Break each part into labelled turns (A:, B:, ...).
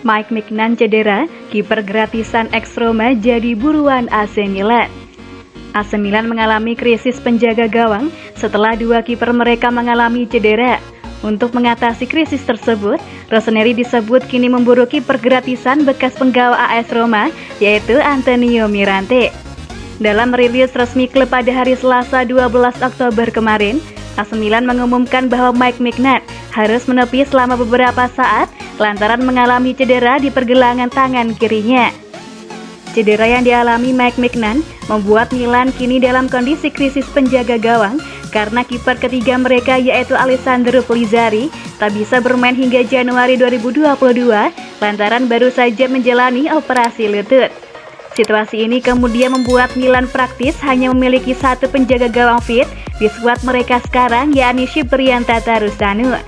A: Mike Maignan cedera, kiper gratisan ex-Roma jadi buruan AC Milan. AC Milan mengalami krisis penjaga gawang setelah dua kiper mereka mengalami cedera. Untuk mengatasi krisis tersebut, Rossoneri disebut kini memburu kiper gratisan bekas penggawa AS Roma, yaitu Antonio Mirante. Dalam rilis resmi klub pada hari Selasa 12 Oktober kemarin, AC Milan mengumumkan bahwa Mike Maignan harus menepi selama beberapa saat lantaran mengalami cedera di pergelangan tangan kirinya. Cedera yang dialami Mike Maignan membuat Milan kini dalam kondisi krisis penjaga gawang karena kiper ketiga mereka yaitu Alessandro Polizzari tak bisa bermain hingga Januari 2022 lantaran baru saja menjalani operasi lutut. Situasi ini kemudian membuat Milan praktis hanya memiliki satu penjaga gawang fit di skuad mereka sekarang, yakni Ciprian Tatarusanu.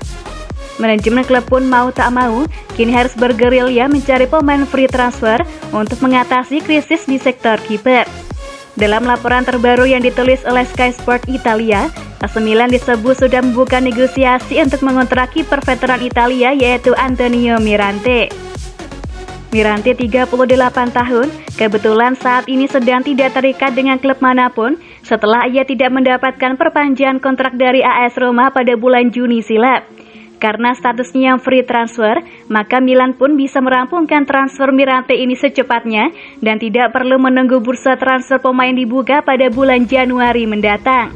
A: Manajemen klub pun mau tak mau kini harus bergerilya mencari pemain free transfer untuk mengatasi krisis di sektor kiper. Dalam laporan terbaru yang ditulis oleh Sky Sport Italia, AC Milan disebut sudah membuka negosiasi untuk mengontrak kiper veteran Italia yaitu Antonio Mirante. Mirante 38 tahun, kebetulan saat ini sedang tidak terikat dengan klub manapun setelah ia tidak mendapatkan perpanjangan kontrak dari AS Roma pada bulan Juni silam. Karena statusnya yang free transfer, maka Milan pun bisa merampungkan transfer Mirante ini secepatnya dan tidak perlu menunggu bursa transfer pemain dibuka pada bulan Januari mendatang.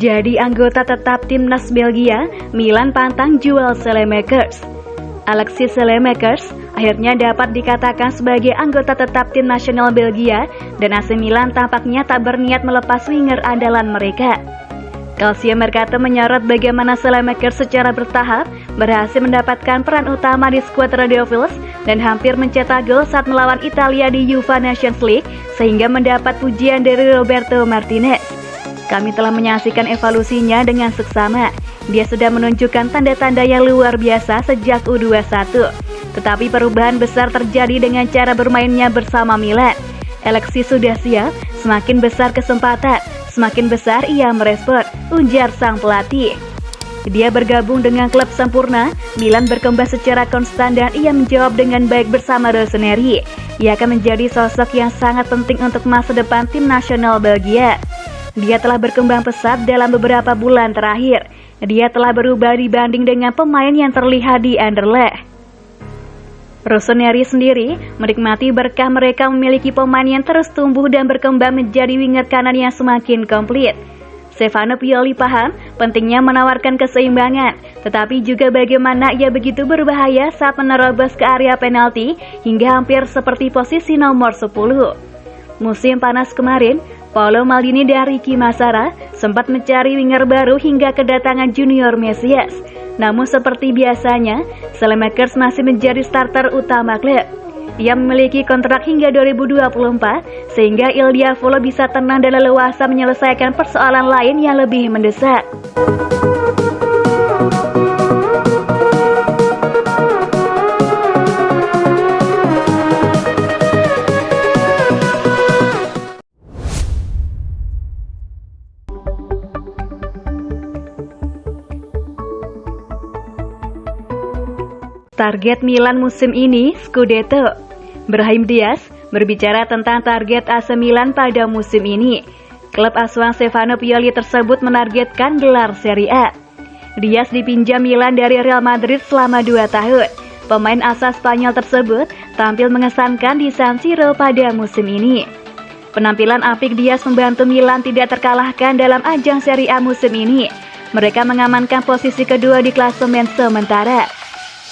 A: Jadi anggota tetap timnas Belgia, Milan pantang jual Saelemaekers. Alexis Saelemaekers akhirnya dapat dikatakan sebagai anggota tetap tim nasional Belgia dan AC Milan tampaknya tak berniat melepas winger andalan mereka. Calcio Mercato menyorot bagaimana Saelemaekers secara bertahap berhasil mendapatkan peran utama di skuad Red Devils dan hampir mencetak gol saat melawan Italia di UEFA Nations League sehingga mendapat pujian dari Roberto Martinez. Kami telah menyaksikan evolusinya dengan seksama. Dia sudah menunjukkan tanda-tanda yang luar biasa sejak U21. Tetapi perubahan besar terjadi dengan cara bermainnya bersama Milan. Alexis sudah siap, semakin besar kesempatan, semakin besar ia merespon, ujar sang pelatih. Dia bergabung dengan klub sempurna, Milan berkembang secara konstan dan ia menjawab dengan baik bersama Rossoneri. Ia akan menjadi sosok yang sangat penting untuk masa depan tim nasional Belgia. Dia telah berkembang pesat dalam beberapa bulan terakhir. Dia telah berubah dibanding dengan pemain yang terlihat di Anderlecht. Rossoneri sendiri menikmati berkah mereka memiliki pemain yang terus tumbuh dan berkembang menjadi winger kanan yang semakin komplit. Stefano Pioli paham pentingnya menawarkan keseimbangan, tetapi juga bagaimana ia begitu berbahaya saat menerobos ke area penalti hingga hampir seperti posisi nomor 10. Musim panas kemarin, Paolo Maldini dan Ricky Massara sempat mencari winger baru hingga kedatangan Junior Mesias. Namun seperti biasanya, Saelemaekers masih menjadi starter utama klub. Ia memiliki kontrak hingga 2024, sehingga Il Diavolo bisa tenang dan leluasa menyelesaikan persoalan lain yang lebih mendesak. Target Milan musim ini, Scudetto. Brahim Diaz berbicara tentang target AC Milan pada musim ini. Klub asuhan Stefano Pioli tersebut menargetkan gelar Serie A. Diaz dipinjam Milan dari Real Madrid selama 2 tahun. Pemain asal Spanyol tersebut tampil mengesankan di San Siro pada musim ini. Penampilan apik Diaz membantu Milan tidak terkalahkan dalam ajang Serie A musim ini. Mereka mengamankan posisi kedua di klasemen sementara.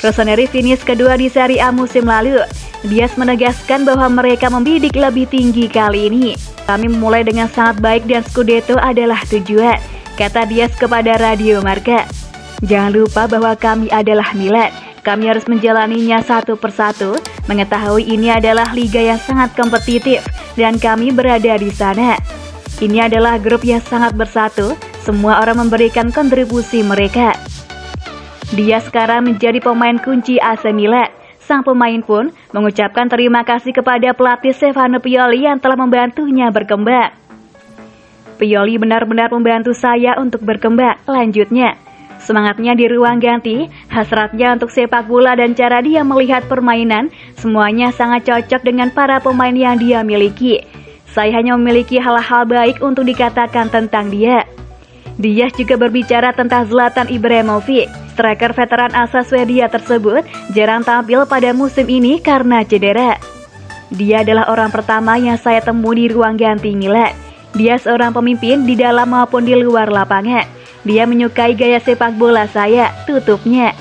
A: Rossoneri finish kedua di Serie A musim lalu. Diaz menegaskan bahwa mereka membidik lebih tinggi kali ini. Kami memulai dengan sangat baik dan Scudetto adalah tujuan, kata Diaz kepada Radio Marca. Jangan lupa bahwa kami adalah Milan. Kami harus menjalaninya satu persatu, mengetahui ini adalah liga yang sangat kompetitif dan kami berada di sana. Ini adalah grup yang sangat bersatu, semua orang memberikan kontribusi mereka. Dia sekarang menjadi pemain kunci AC Milan. Sang pemain pun mengucapkan terima kasih kepada pelatih Stefano Pioli yang telah membantunya berkembang. Pioli benar-benar membantu saya untuk berkembang, lanjutnya. Semangatnya di ruang ganti, hasratnya untuk sepak bola dan cara dia melihat permainan, semuanya sangat cocok dengan para pemain yang dia miliki. Saya hanya memiliki hal-hal baik untuk dikatakan tentang dia. Dia juga berbicara tentang Zlatan Ibrahimovic. Striker veteran asal Swedia tersebut jarang tampil pada musim ini karena cedera. Dia adalah orang pertama yang saya temui di ruang ganti Milan. Dia seorang pemimpin di dalam maupun di luar lapangan. Dia menyukai gaya sepak bola saya, tutupnya.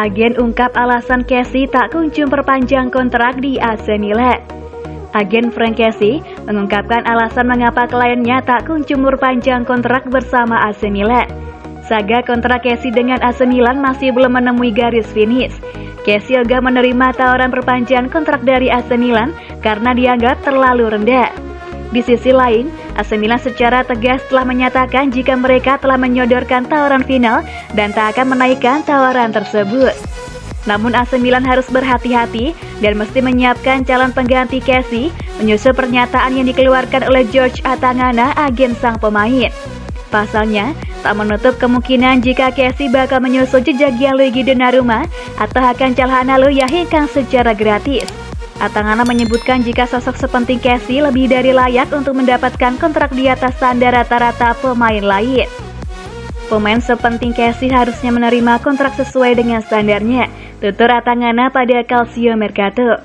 A: Agen ungkap alasan Kessie tak kunjung perpanjang kontrak di AC Milan. Agen Frank Kessie mengungkapkan alasan mengapa kliennya tak kunjung perpanjang kontrak bersama AC Milan. Saga kontrak Kessie dengan AC Milan masih belum menemui garis finish. Kessie enggan menerima tawaran perpanjangan kontrak dari AC Milan karena dianggap terlalu rendah. Di sisi lain, AC Milan secara tegas telah menyatakan jika mereka telah menyodorkan tawaran final dan tak akan menaikkan tawaran tersebut. Namun AC Milan harus berhati-hati dan mesti menyiapkan calon pengganti Kessie menyusul pernyataan yang dikeluarkan oleh George Atangana, agen sang pemain. Pasalnya, tak menutup kemungkinan jika Kessie bakal menyusul jejak Gianluigi Donnarumma atau Hakan Calhanoglu yang hengkang secara gratis. Atangana menyebutkan jika sosok sepenting Kessie lebih dari layak untuk mendapatkan kontrak di atas standar rata-rata pemain lain. Pemain sepenting Kessie harusnya menerima kontrak sesuai dengan standarnya, tutur Atangana pada Calcio Mercato.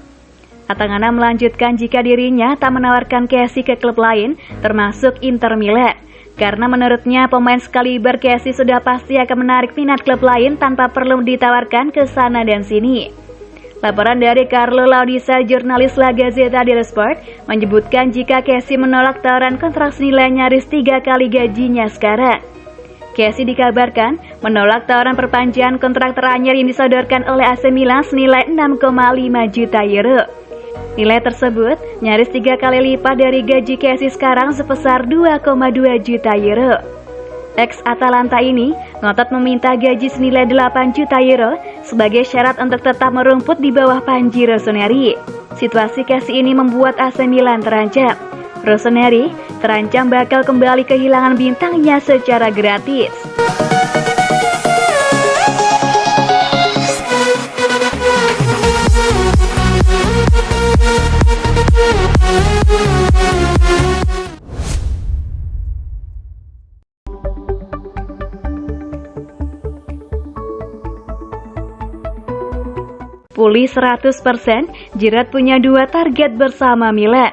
A: Atangana melanjutkan jika dirinya tak menawarkan Kessie ke klub lain, termasuk Inter Milan. Karena menurutnya pemain sekaliber Kessie sudah pasti akan menarik minat klub lain tanpa perlu ditawarkan ke sana dan sini. Laporan dari Carlo Laudisa, jurnalis La Gazzetta dello Sport, menyebutkan jika Kessie menolak tawaran kontrak senilai nyaris 3 kali gajinya sekarang. Kessie dikabarkan menolak tawaran perpanjangan kontrak terakhir yang disodorkan oleh AC Milan senilai 6,5 juta euro. Nilai tersebut nyaris 3 kali lipat dari gaji Kessie sekarang sebesar 2,2 juta euro. Ex-Atalanta ini ngotot meminta gaji senilai 8 juta euro sebagai syarat untuk tetap merumput di bawah panji Rossoneri. Situasi Kessie ini membuat AC Milan terancam. Rossoneri terancam bakal kembali kehilangan bintangnya secara gratis. Pulih 100%, Giroud punya 2 target bersama Milan.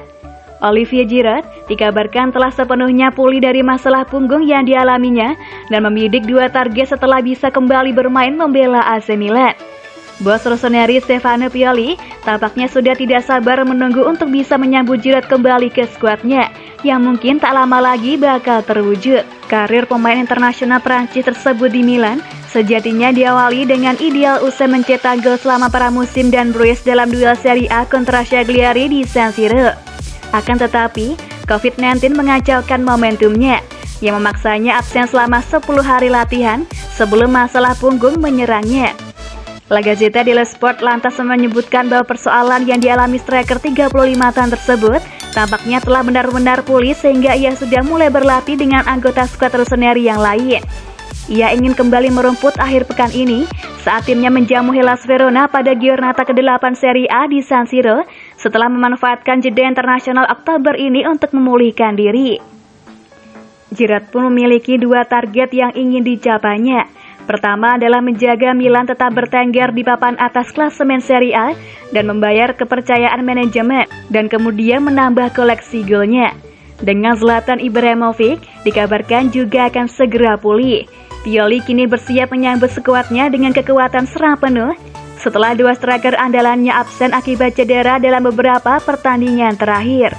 A: Olivier Giroud dikabarkan telah sepenuhnya pulih dari masalah punggung yang dialaminya dan membidik 2 target setelah bisa kembali bermain membela AC Milan. Bos Rossoneri Stefano Pioli tampaknya sudah tidak sabar menunggu untuk bisa menyambut Giroud kembali ke skuadnya, yang mungkin tak lama lagi bakal terwujud. Karir pemain internasional Prancis tersebut di Milan sejatinya diawali dengan ideal usai mencetak gol selama pramusim dan brace dalam duel Serie A kontra Cagliari di San Siro. Akan tetapi, COVID-19 mengacaukan momentumnya, yang memaksanya absen selama 10 hari latihan sebelum masalah punggung menyerangnya. La Gazzetta dello Sport lantas menyebutkan bahwa persoalan yang dialami striker 35 tahun tersebut tampaknya telah benar-benar pulih sehingga ia sudah mulai berlatih dengan anggota skuad Rossoneri yang lain. Ia ingin kembali merumput akhir pekan ini saat timnya menjamu Hellas Verona pada giornata ke-8 Serie A di San Siro setelah memanfaatkan jeda internasional Oktober ini untuk memulihkan diri. Giroud pun memiliki 2 target yang ingin dicapainya. Pertama adalah menjaga Milan tetap bertengger di papan atas klasemen Serie A dan membayar kepercayaan manajemen dan kemudian menambah koleksi golnya. Dengan Zlatan Ibrahimovic dikabarkan juga akan segera pulih. Pioli kini bersiap menyambut skuadnya dengan kekuatan serang penuh setelah 2 striker andalannya absen akibat cedera dalam beberapa pertandingan terakhir.